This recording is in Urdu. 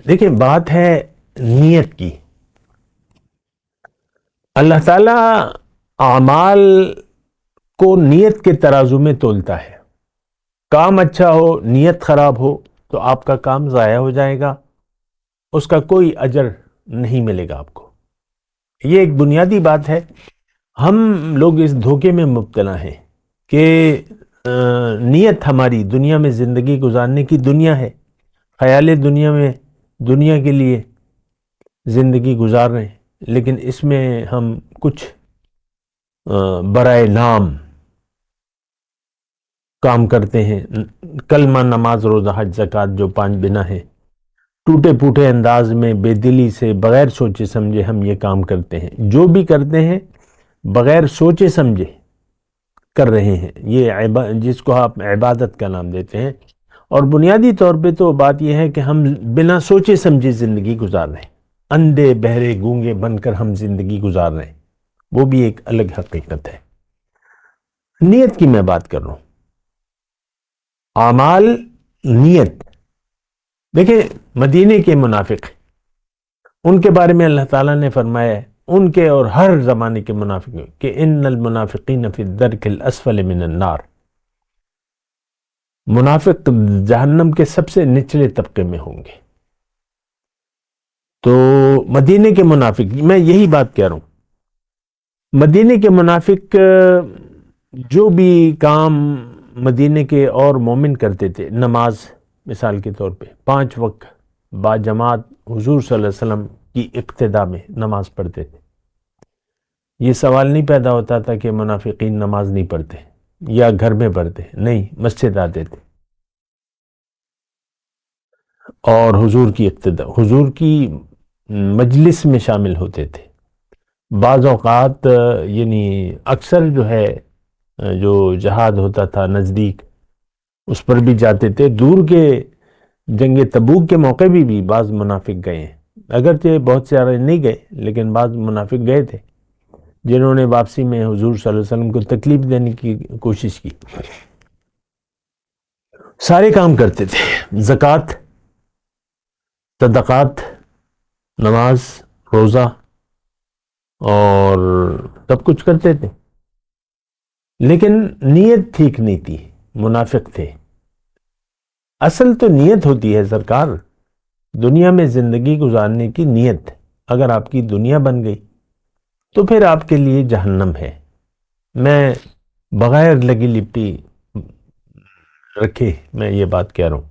دیکھیں بات ہے نیت کی. اللہ تعالیٰ اعمال کو نیت کے ترازو میں تولتا ہے. کام اچھا ہو نیت خراب ہو تو آپ کا کام ضائع ہو جائے گا، اس کا کوئی اجر نہیں ملے گا آپ کو. یہ ایک بنیادی بات ہے. ہم لوگ اس دھوکے میں مبتلا ہیں کہ نیت ہماری دنیا میں زندگی گزارنے کی دنیا ہے، خیال دنیا میں دنیا کے لیے زندگی گزار رہے ہیں، لیکن اس میں ہم کچھ برائے نام کام کرتے ہیں. کلمہ، نماز، روزہ، حج، زکوٰۃ جو 5 بنا ہیں، ٹوٹے پھوٹے انداز میں بے دلی سے بغیر سوچے سمجھے ہم یہ کام کرتے ہیں. جو بھی کرتے ہیں بغیر سوچے سمجھے کر رہے ہیں، یہ جس کو آپ عبادت کا نام دیتے ہیں. اور بنیادی طور پہ تو بات یہ ہے کہ ہم بنا سوچے سمجھے زندگی گزار رہے ہیں. اندھے بہرے گونگے بن کر ہم زندگی گزار رہے ہیں، وہ بھی ایک الگ حقیقت ہے. نیت کی میں بات کر رہا ہوں. اعمال، نیت. دیکھیں مدینے کے منافق، ان کے بارے میں اللہ تعالیٰ نے فرمایا ہے، ان کے اور ہر زمانے کے منافق، کہ ان المنافقین فی الدرک الاسفل من النار. منافق جہنم کے سب سے نچلے طبقے میں ہوں گے. تو مدینے کے منافق، میں یہی بات کہہ رہا ہوں، مدینے کے منافق جو بھی کام مدینے کے اور مومن کرتے تھے، نماز مثال کے طور پہ 5 وقت با جماعت حضور صلی اللہ علیہ وسلم کی اقتداء میں نماز پڑھتے تھے. یہ سوال نہیں پیدا ہوتا تھا کہ منافقین نماز نہیں پڑھتے یا گھر میں پڑھتے، نہیں، مسجد آتے تھے اور حضور کی اقتداء، حضور کی مجلس میں شامل ہوتے تھے. بعض اوقات یعنی اکثر جو ہے جو جہاد ہوتا تھا نزدیک، اس پر بھی جاتے تھے. دور کے جنگ تبوک کے موقع بھی بعض منافق گئے ہیں، اگرچہ بہت سارے نہیں گئے لیکن بعض منافق گئے تھے جنہوں نے واپسی میں حضور صلی اللہ علیہ وسلم کو تکلیف دینے کی کوشش کی. سارے کام کرتے تھے، زکوٰۃ، صدقات، نماز، روزہ، اور سب کچھ کرتے تھے، لیکن نیت ٹھیک نہیں تھی، منافق تھے. اصل تو نیت ہوتی ہے سرکار، دنیا میں زندگی گزارنے کی نیت. اگر آپ کی دنیا بن گئی تو پھر آپ کے لیے جہنم ہے. میں بغیر لگی لپٹی رکھے میں یہ بات کہہ رہا ہوں.